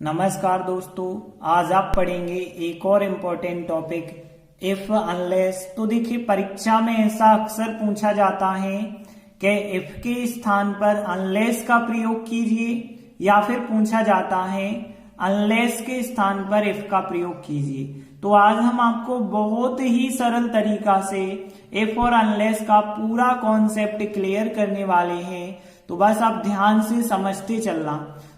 नमस्कार दोस्तों, आज आप पढ़ेंगे एक और इम्पोर्टेंट टॉपिक इफ अनलेस। तो देखिए, परीक्षा में ऐसा अक्सर पूछा जाता है कि इफ के स्थान पर अनलेस का प्रयोग कीजिए, या फिर पूछा जाता है अनलेस के स्थान पर इफ का प्रयोग कीजिए। तो आज हम आपको बहुत ही सरल तरीका से इफ और अनलेस का पूरा कॉन्सेप्ट क्लियर करने वाले हैं। तो बस आप ध्यान से समझते चलना।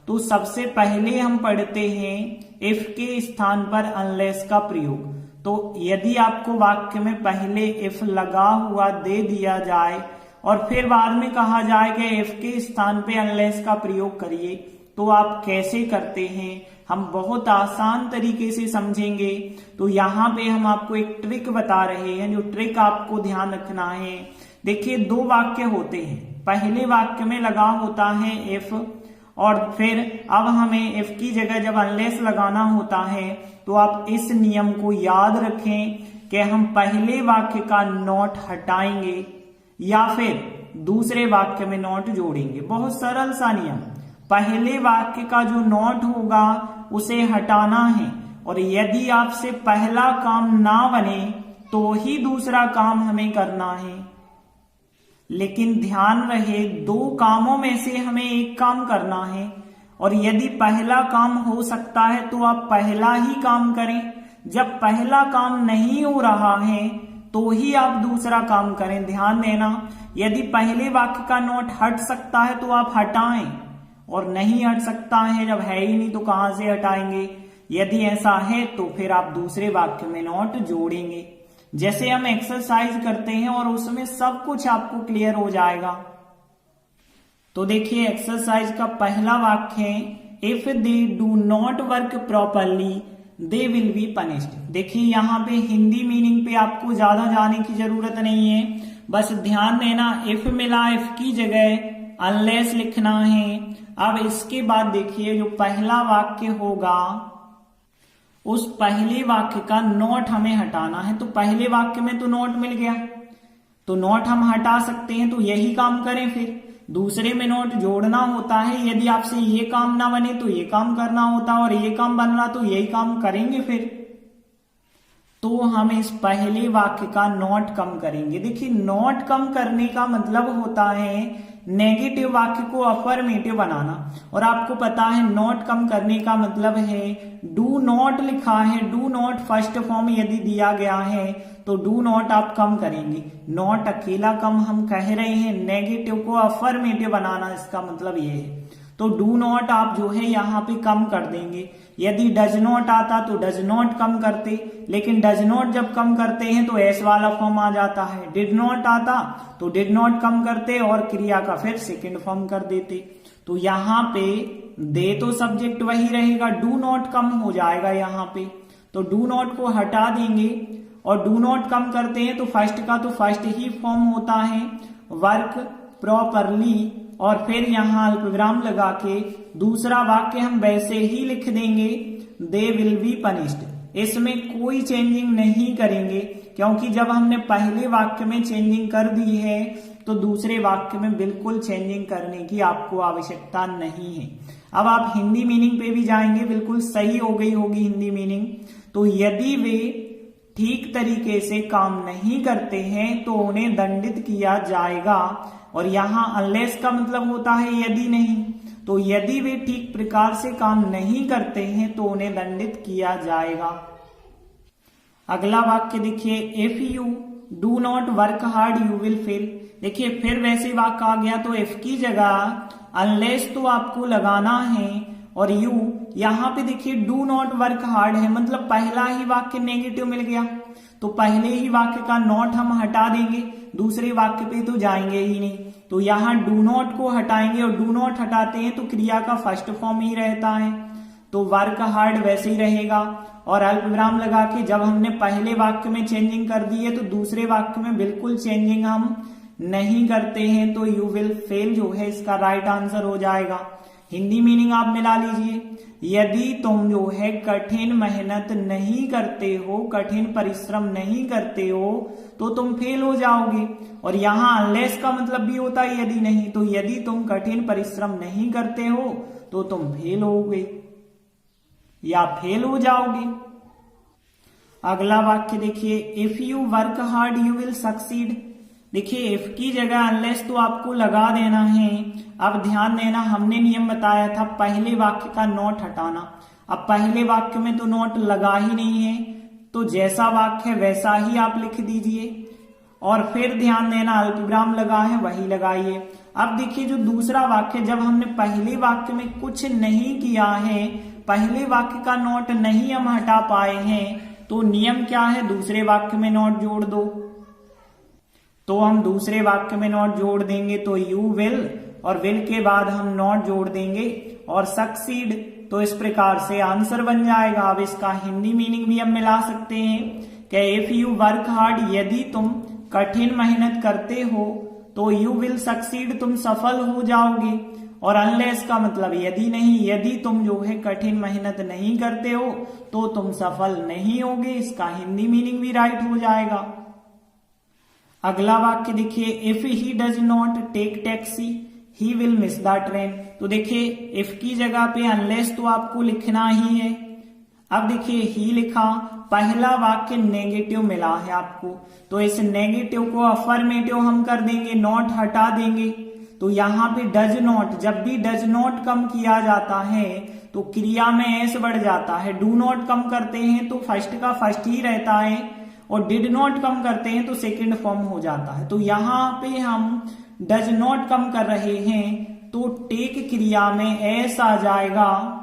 तो सबसे पहले हम पढ़ते हैं इफ के स्थान पर अनलेस का प्रयोग। तो यदि आपको वाक्य में पहले इफ लगा हुआ दे दिया जाए और फिर बाद में कहा जाए कि इफ के स्थान पे अनलेस का प्रयोग करिए, तो आप कैसे करते हैं हम बहुत आसान तरीके से समझेंगे। तो यहाँ पे हम आपको एक ट्रिक बता रहे हैं, जो ट्रिक आपको ध्यान रखना है। देखिए, दो वाक्य होते हैं। पहले वाक्य में लगा होता है इफ, और फिर अब हमें इफ की जगह जब अनलेस लगाना होता है, तो आप इस नियम को याद रखें कि हम पहले वाक्य का नॉट हटाएंगे या फिर दूसरे वाक्य में नॉट जोड़ेंगे। बहुत सरल सा नियम। पहले वाक्य का जो नॉट होगा उसे हटाना है, और यदि आपसे पहला काम ना बने तो ही दूसरा काम हमें करना है। लेकिन ध्यान रहे, दो कामों में से हमें एक काम करना है, और यदि पहला काम हो सकता है तो आप पहला ही काम करें। जब पहला काम नहीं हो रहा है तो ही आप दूसरा काम करें। ध्यान देना, यदि पहले वाक्य का नॉट हट सकता है तो आप हटाएं, और नहीं हट सकता है, जब है ही नहीं तो कहां से हटाएंगे। यदि ऐसा है तो फिर आप दूसरे वाक्य में नॉट जोड़ेंगे। जैसे हम एक्सरसाइज करते हैं और उसमें सब कुछ आपको क्लियर हो जाएगा। तो देखिए, एक्सरसाइज का पहला वाक्य है if they do not work properly they will be punished. देखिए, यहाँ पे हिंदी मीनिंग पे आपको ज्यादा जाने की जरूरत नहीं है, बस ध्यान देना। इफ मिला, इफ की जगह अनलेस लिखना है। अब इसके बाद देखिए, जो पहला वाक्य होगा उस पहले वाक्य का नॉट हमें हटाना है। तो पहले वाक्य में तो नॉट मिल गया, तो नॉट हम हटा सकते हैं, तो यही काम करें। फिर दूसरे में नॉट जोड़ना होता है। यदि आपसे ये काम ना बने तो ये काम करना होता, और ये काम बन रहा तो यही काम करेंगे। फिर तो हम इस पहले वाक्य का नॉट कम करेंगे। देखिए, नॉट कम करने का मतलब होता है नेगेटिव वाक्य को अफर्मेटिव बनाना, और आपको पता है नॉट कम करने का मतलब है डू नॉट लिखा है, डू नॉट फर्स्ट फॉर्म यदि दिया गया है तो डू नॉट आप कम करेंगे। नॉट अकेला कम हम कह रहे हैं, नेगेटिव को अफर्मेटिव बनाना, इसका मतलब ये है। तो डू नॉट आप जो है यहाँ पे कम कर देंगे। यदि डज नॉट आता तो डज नॉट कम करते, लेकिन डज नॉट जब कम करते हैं तो एस वाला फॉर्म आ जाता है। डिड नॉट आता तो डिड नॉट कम करते और क्रिया का फिर सेकंड फॉर्म कर देते। तो यहाँ पे दे तो सब्जेक्ट वही रहेगा, डू नॉट कम हो जाएगा यहाँ पे। तो डू नॉट को हटा देंगे, और डू नॉट कम करते हैं तो फर्स्ट का तो फर्स्ट ही फॉर्म होता है, वर्क प्रॉपरली, और फिर यहाँ अल्पविराम लगा के दूसरा वाक्य हम वैसे ही लिख देंगे, दे विल बी पनिश्ड। इसमें कोई चेंजिंग नहीं करेंगे, क्योंकि जब हमने पहले वाक्य में चेंजिंग कर दी है तो दूसरे वाक्य में बिल्कुल चेंजिंग करने की आपको आवश्यकता नहीं है। अब आप हिंदी मीनिंग पे भी जाएंगे, बिल्कुल सही हो गई होगी हिंदी मीनिंग। तो यदि वे ठीक तरीके से काम नहीं करते हैं तो उन्हें दंडित किया जाएगा, और यहाँ अनलेस का मतलब होता है यदि नहीं। तो यदि वे ठीक प्रकार से काम नहीं करते हैं तो उन्हें दंडित किया जाएगा। अगला वाक्य देखिए, if you do not work hard you will fail. देखिए, फिर वैसे वाक्य आ गया, तो इफ की जगह अनलेस तो आपको लगाना है, और यू यहाँ पे देखिए डू नॉट वर्क हार्ड है, मतलब पहला ही वाक्य नेगेटिव मिल गया, तो पहले ही वाक्य का नॉट हम हटा देंगे, दूसरे वाक्य पे तो जाएंगे ही नहीं। तो यहाँ डू नॉट को हटाएंगे, और डू नॉट हटाते हैं तो क्रिया का फर्स्ट फॉर्म ही रहता है, तो वर्क हार्ड वैसे ही रहेगा। और अल्पविराम लगा के जब हमने पहले वाक्य में चेंजिंग कर दी है तो दूसरे वाक्य में बिल्कुल चेंजिंग हम नहीं करते हैं, तो यू विल फेल जो है इसका राइट आंसर हो जाएगा। हिंदी मीनिंग आप मिला लीजिए, यदि तुम जो है कठिन मेहनत नहीं करते हो, कठिन परिश्रम नहीं करते हो, तो तुम फेल हो जाओगे। और यहाँ अनलेस का मतलब भी होता है यदि नहीं, तो यदि तुम कठिन परिश्रम नहीं करते हो तो तुम फेल होगे। या फेल हो जाओगे। अगला वाक्य देखिए, if you work hard you will succeed. देखिए इफ की जगह अनलेस तो आपको लगा देना है। अब ध्यान देना, हमने नियम बताया था पहले वाक्य का नॉट हटाना। अब पहले वाक्य में तो नॉट लगा ही नहीं है, तो जैसा वाक्य है वैसा ही आप लिख दीजिए और फिर ध्यान देना अल्पविराम लगा है वही लगाइए। अब देखिए जो दूसरा वाक्य, जब हमने पहले वाक्य में कुछ नहीं किया है, पहले वाक्य का नॉट नहीं हम हटा पाए हैं, तो नियम क्या है, दूसरे वाक्य में नॉट जोड़ दो। तो हम दूसरे वाक्य में नॉट जोड़ देंगे तो यू विल, और विल के बाद हम नॉट जोड़ देंगे और सक्सीड। तो इस प्रकार से आंसर बन जाएगा। अब इसका हिंदी मीनिंग भी हम मिला सकते हैं कि इफ यू वर्क हार्ड, यदि तुम कठिन मेहनत करते हो तो यू विल सक्सीड, तुम सफल हो जाओगे। और अनलेस का मतलब यदि नहीं, यदि तुम जो है कठिन मेहनत नहीं करते हो तो तुम सफल नहीं होगे। इसका हिंदी मीनिंग भी राइट हो जाएगा। अगला वाक्य देखिए, if he does not take taxi he will miss the train. तो देखिए इफ की जगह पे अनलेस तो आपको लिखना ही है। अब देखिए ही लिखा, पहला वाक्य नेगेटिव मिला है आपको, तो इस नेगेटिव को अफर्मेटिव हम कर देंगे, नॉट हटा देंगे। तो यहाँ पे डज नॉट, जब भी डज नॉट कम किया जाता है तो क्रिया में एस बढ़ जाता है। डू नॉट कम करते हैं तो फर्स्ट का फर्स्ट ही रहता है, और डिड नॉट कम करते हैं तो सेकंड फॉर्म हो जाता है। तो यहाँ पे हम डज नॉट कम कर रहे हैं तो टेक क्रिया में एस आ जाएगा,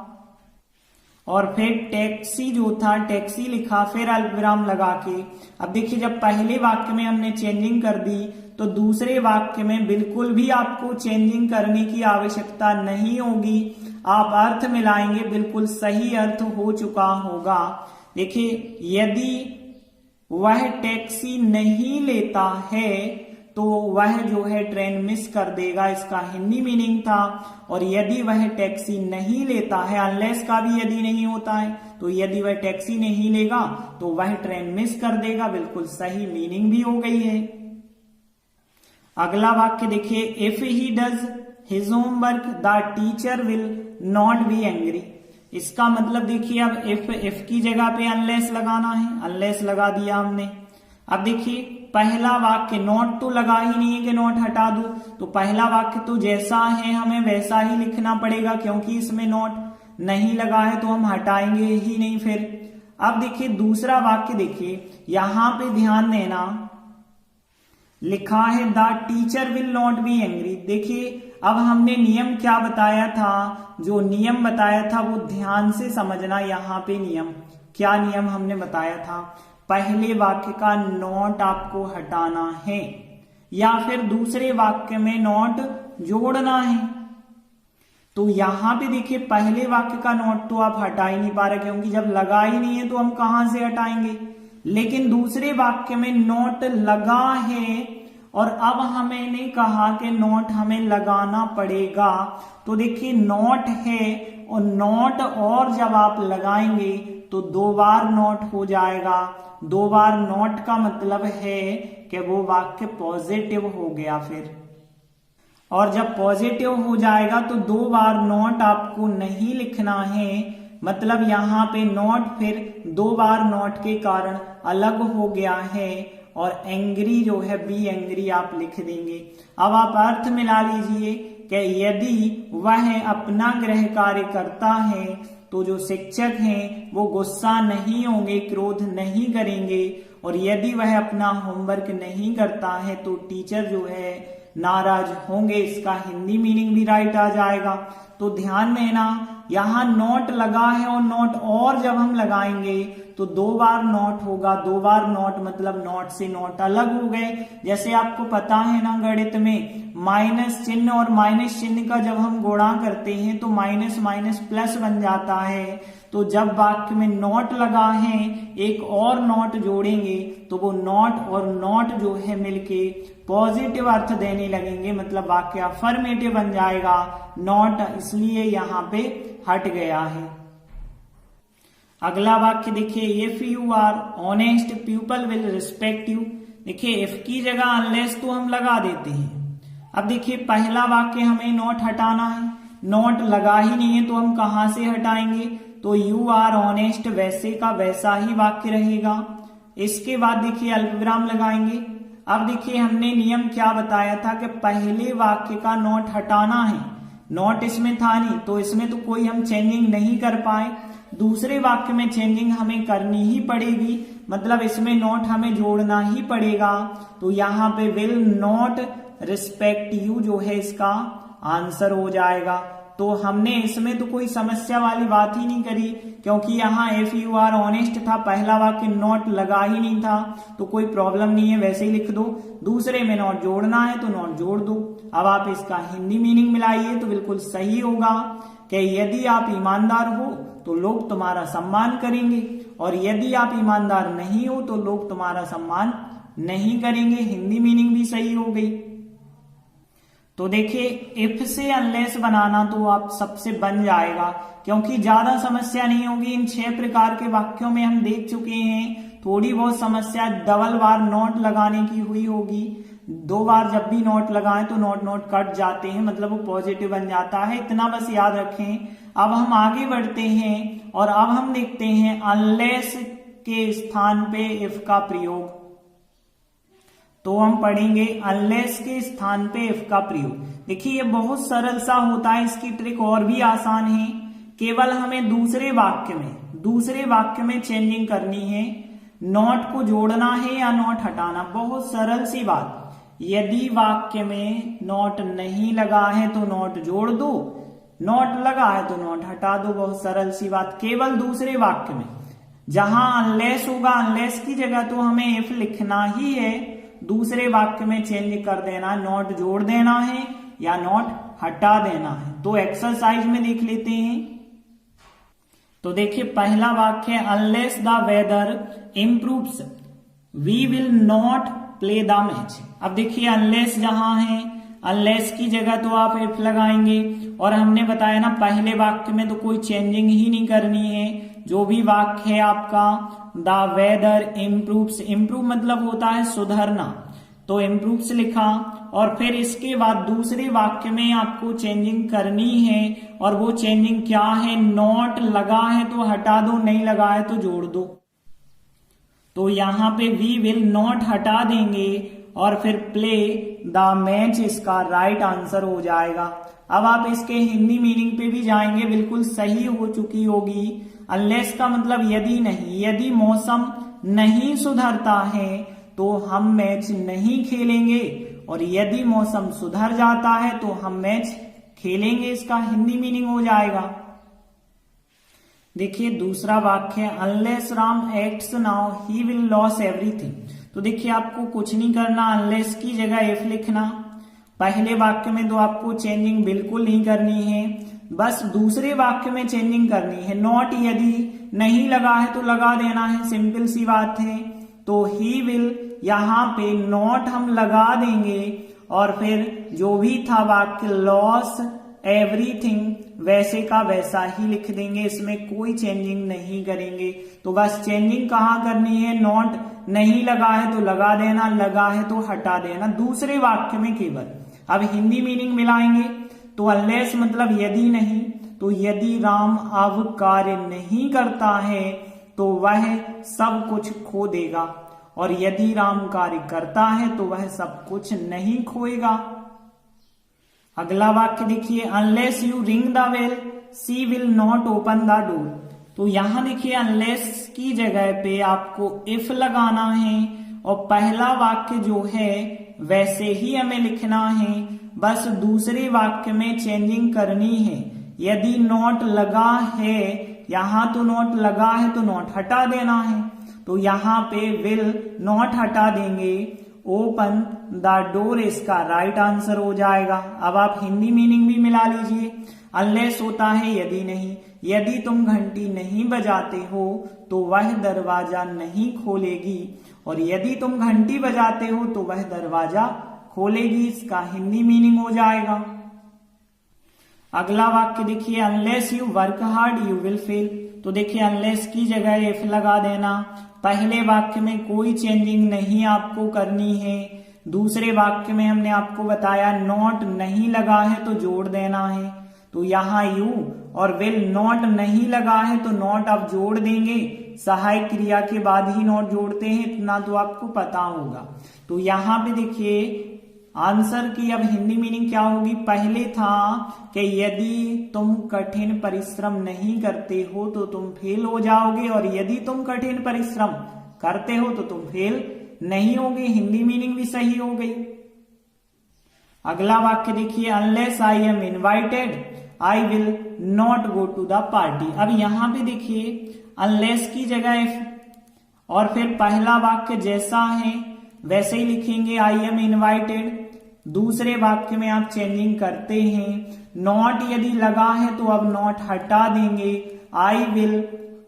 और फिर टैक्सी जो था टैक्सी लिखा, फिर अल्पविराम लगा के। अब देखिए जब पहले वाक्य में हमने चेंजिंग कर दी तो दूसरे वाक्य में बिल्कुल भी आपको चेंजिंग करने की आवश्यकता नहीं होगी। आप अर्थ मिलाएंगे, बिल्कुल सही अर्थ हो चुका होगा। देखिए यदि वह टैक्सी नहीं लेता है तो वह जो है ट्रेन मिस कर देगा, इसका हिंदी मीनिंग था। और यदि वह टैक्सी नहीं लेता है, अनलेस का भी यदि नहीं होता है, तो यदि वह टैक्सी नहीं लेगा तो वह ट्रेन मिस कर देगा, बिल्कुल सही मीनिंग भी हो गई है। अगला वाक्य देखिए, if he does his homework the teacher will not be angry. इसका मतलब देखिए अब इफ की जगह पे अनलेस लगाना है, अनलेस लगा दिया हमने। अब देखिए पहला वाक्य नॉट तो लगा ही नहीं है कि नॉट हटा दो, तो पहला वाक्य तो जैसा है हमें वैसा ही लिखना पड़ेगा, क्योंकि इसमें नॉट नहीं लगा है तो हम हटाएंगे ही नहीं फिर। अब देखिए दूसरा वाक्य देखिए, यहां पे ध्यान देना, लिखा है the teacher will not be angry. देखिए अब हमने नियम क्या बताया था, जो नियम बताया था वो ध्यान से समझना। यहाँ पे नियम, क्या नियम हमने बताया था, पहले वाक्य का नॉट आपको हटाना है या फिर दूसरे वाक्य में नॉट जोड़ना है। तो यहां पे देखिए पहले वाक्य का नॉट तो आप हटा ही नहीं पा रहे, क्योंकि जब लगा ही नहीं है तो हम कहां से हटाएंगे। लेकिन दूसरे वाक्य में नॉट लगा है और अब हमने कहा कि नॉट हमें लगाना पड़ेगा। तो देखिए नॉट है और नॉट और जब आप लगाएंगे तो दो बार नॉट हो जाएगा। दो बार नॉट का मतलब है कि वो वाक्य पॉजिटिव हो गया फिर, और जब पॉजिटिव हो जाएगा तो दो बार नॉट आपको नहीं लिखना है। मतलब यहाँ पे नॉट फिर दो बार नॉट के कारण अलग हो गया है, और एंग्री जो है बी एंग्री आप लिख देंगे। अब आप अर्थ मिला लीजिए कि यदि वह अपना गृह कार्य करता है तो जो शिक्षक हैं वो गुस्सा नहीं होंगे, क्रोध नहीं करेंगे, और यदि वह अपना होमवर्क नहीं करता है तो टीचर जो है नाराज होंगे। इसका हिंदी मीनिंग भी राइट आ जाएगा। तो ध्यान देना, यहाँ नॉट लगा है और नॉट और जब हम लगाएंगे तो दो बार नॉट होगा। दो बार नॉट मतलब नॉट से नॉट अलग हो गए। जैसे आपको पता है ना गणित में माइनस चिन्ह और माइनस चिन्ह का जब हम गुणा करते हैं तो माइनस माइनस प्लस बन जाता है। तो जब वाक्य में नॉट लगा है एक और नॉट जोड़ेंगे तो वो नॉट और नॉट जो है मिलके पॉजिटिव अर्थ देने लगेंगे, मतलब वाक्य अफर्मेटिव बन जाएगा। नॉट इसलिए यहाँ पे हट गया है। अगला वाक्य देखिए, if you are honest people will respect you. देखिए इफ की जगह अनलेस तो हम लगा देते हैं। अब देखिए पहला वाक्य हमें नॉट हटाना है, नॉट लगा ही नहीं है तो हम कहां से हटाएंगे, तो यू आर ऑनेस्ट वैसे का वैसा ही वाक्य रहेगा। इसके बाद देखिए अल्पविराम लगाएंगे। अब देखिए हमने नियम क्या बताया था कि पहले वाक्य का नॉट हटाना है, नॉट इसमें था नहीं तो इसमें तो कोई हम चेंजिंग नहीं कर पाए, दूसरे वाक्य में चेंजिंग हमें करनी ही पड़ेगी, मतलब इसमें नॉट हमें जोड़ना ही पड़ेगा। तो यहाँ पे विल नॉट रिस्पेक्ट यू जो है इसका आंसर हो जाएगा। तो हमने इसमें तो कोई समस्या वाली बात ही नहीं करी, क्योंकि यहाँ इफ यू आर ऑनेस्ट था, पहला वाक्य नॉट लगा ही नहीं था तो कोई प्रॉब्लम नहीं है, वैसे ही लिख दो। दूसरे में नॉट जोड़ना है तो नॉट जोड़ दो। अब आप इसका हिंदी मीनिंग मिलाइए तो बिल्कुल सही होगा कि यदि आप ईमानदार हो तो लोग तुम्हारा सम्मान करेंगे, और यदि आप ईमानदार नहीं हो तो लोग तुम्हारा सम्मान नहीं करेंगे। हिंदी मीनिंग भी सही हो गई। तो देखिए इफ से अनलेस बनाना तो आप सबसे बन जाएगा, क्योंकि ज्यादा समस्या नहीं होगी। इन 6 प्रकार के वाक्यों में हम देख चुके हैं, थोड़ी बहुत समस्या डबल बार नॉट लगाने की हुई होगी। 2 बार जब भी नॉट लगाएं तो नॉट नॉट कट जाते हैं, मतलब वो पॉजिटिव बन जाता है, इतना बस याद रखें। अब हम आगे बढ़ते हैं और अब हम देखते हैं अनलेस के स्थान पे इफ का प्रयोग। तो हम पढ़ेंगे अनलेस के स्थान पे इफ का प्रयोग। देखिए ये बहुत सरल सा होता है, इसकी ट्रिक और भी आसान है। केवल हमें दूसरे वाक्य में चेंजिंग करनी है, नॉट को जोड़ना है या नॉट हटाना, बहुत सरल सी बात। यदि वाक्य में नॉट नहीं लगा है तो नॉट जोड़ दो, नॉट लगा है तो नॉट हटा दो, बहुत सरल सी बात। केवल दूसरे वाक्य में जहां अनलेस होगा, अनलेस की जगह तो हमें इफ लिखना ही है, दूसरे वाक्य में चेंज कर देना, नॉट जोड़ देना है या नॉट हटा देना है। तो एक्सरसाइज में देख लेते हैं। तो देखिए पहला वाक्य unless the weather improves we will not play the match. अब देखिए अनलेस जहां है, अनलेस की जगह तो आप इफ लगाएंगे, और हमने बताया ना पहले वाक्य में तो कोई चेंजिंग ही नहीं करनी है। जो भी वाक्य है आपका द वेदर इम्प्रूव्स, इम्प्रूव मतलब होता है सुधरना, तो इम्प्रूव्स लिखा, और फिर इसके बाद दूसरे वाक्य में आपको चेंजिंग करनी है, और वो चेंजिंग क्या है, नॉट लगा है तो हटा दो, नहीं लगा है तो जोड़ दो। तो यहाँ पे वी विल नॉट हटा देंगे और फिर प्ले द मैच इसका राइट आंसर हो जाएगा। अब आप इसके हिंदी मीनिंग पे भी जाएंगे, बिल्कुल सही हो चुकी होगी। अनलेस का मतलब यदि नहीं, यदि मौसम नहीं सुधरता है तो हम मैच नहीं खेलेंगे, और यदि मौसम सुधर जाता है तो हम मैच खेलेंगे, इसका हिंदी मीनिंग हो जाएगा। देखिए दूसरा वाक्य unless Ram acts now he will loss everything. तो देखिए आपको कुछ नहीं करना, अनलेस की जगह इफ लिखना। पहले वाक्य में तो आपको चेंजिंग बिल्कुल नहीं करनी है, बस दूसरे वाक्य में चेंजिंग करनी है। नॉट यदि नहीं लगा है तो लगा देना है, सिंपल सी बात है। तो ही विल यहाँ पे नॉट हम लगा देंगे, और फिर जो भी था वाक्य लॉस एवरीथिंग वैसे का वैसा ही लिख देंगे, इसमें कोई चेंजिंग नहीं करेंगे। तो बस चेंजिंग कहाँ करनी है, नॉट नहीं लगा है तो लगा देना, लगा है तो हटा देना, दूसरे वाक्य में केवल। अब हिंदी मीनिंग मिलाएंगे। तो अनलेस मतलब यदि नहीं, तो यदि राम अब कार्य नहीं करता है तो वह सब कुछ खो देगा, और यदि राम कार्य करता है तो वह सब कुछ नहीं खोएगा। अगला वाक्य देखिए unless you ring the bell she will not open the door. तो यहां देखिए अनलेस की जगह पे आपको इफ लगाना है, और पहला वाक्य जो है वैसे ही हमें लिखना है, बस दूसरे वाक्य में चेंजिंग करनी है। यदि नॉट लगा है, यहां तो नॉट लगा है तो नॉट हटा देना है, तो यहाँ पे विल नॉट हटा देंगे, ओपन द डोर इसका राइट आंसर हो जाएगा। अब आप हिंदी मीनिंग भी मिला लीजिए। अनलेस होता है यदि नहीं, यदि तुम घंटी नहीं बजाते हो तो वह दरवाजा नहीं खोलेगी, और यदि तुम घंटी बजाते हो तो वह दरवाजा खोलेगी, इसका हिंदी मीनिंग हो जाएगा। अगला वाक्य देखिए unless you work hard you will fail. तो देखिए अनलेस की जगह इफ लगा देना, पहले वाक्य में कोई चेंजिंग नहीं आपको करनी है, दूसरे वाक्य में हमने आपको बताया नॉट नहीं लगा है तो जोड़ देना है। तो यहाँ यू और विल नॉट नहीं लगा है तो नॉट आप जोड़ देंगे, सहायक क्रिया के बाद ही नॉट जोड़ते हैं, इतना तो आपको पता होगा। तो यहाँ पे देखिए आंसर की अब हिंदी मीनिंग क्या होगी। पहले था कि यदि तुम कठिन परिश्रम नहीं करते हो तो तुम फेल हो जाओगे, और यदि तुम कठिन परिश्रम करते हो तो तुम फेल नहीं होगे। हिंदी मीनिंग भी सही हो गई। अगला वाक्य देखिए, unless I am invited I will not go to the party. अब यहां पे देखिए अनलेस की जगह इफ, और फिर पहला वाक्य जैसा है वैसे ही लिखेंगे, आई एम इनवाइटेड। दूसरे वाक्य में आप चेंजिंग करते हैं, नॉट यदि लगा है तो अब नॉट हटा देंगे, आई विल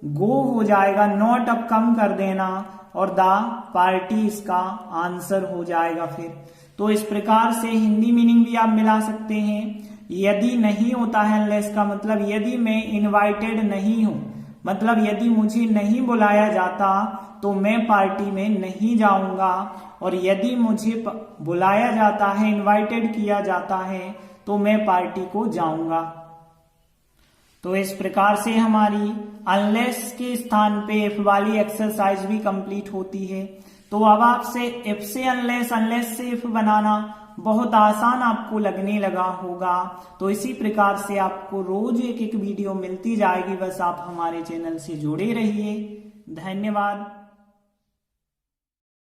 गो हो जाएगा, नॉट अब कम कर देना, और द पार्टी इसका आंसर हो जाएगा। फिर तो इस प्रकार से हिंदी मीनिंग भी आप मिला सकते हैं। यदि नहीं होता है अनलेस का मतलब यदि मैं इनवाइटेड नहीं हूं, मतलब यदि मुझे नहीं बुलाया जाता तो मैं पार्टी में नहीं जाऊंगा, और यदि मुझे बुलाया जाता है, इनवाइटेड किया जाता है, तो मैं पार्टी को जाऊंगा। तो इस प्रकार से हमारी अनलेस के स्थान पे इफ वाली एक्सरसाइज भी कंप्लीट होती है। तो अब आपसे इफ से अनलेस, अनलेस से इफ बनाना बहुत आसान आपको लगने लगा होगा। तो इसी प्रकार से आपको रोज एक एक वीडियो मिलती जाएगी, बस आप हमारे चैनल से जुड़े रहिए। धन्यवाद।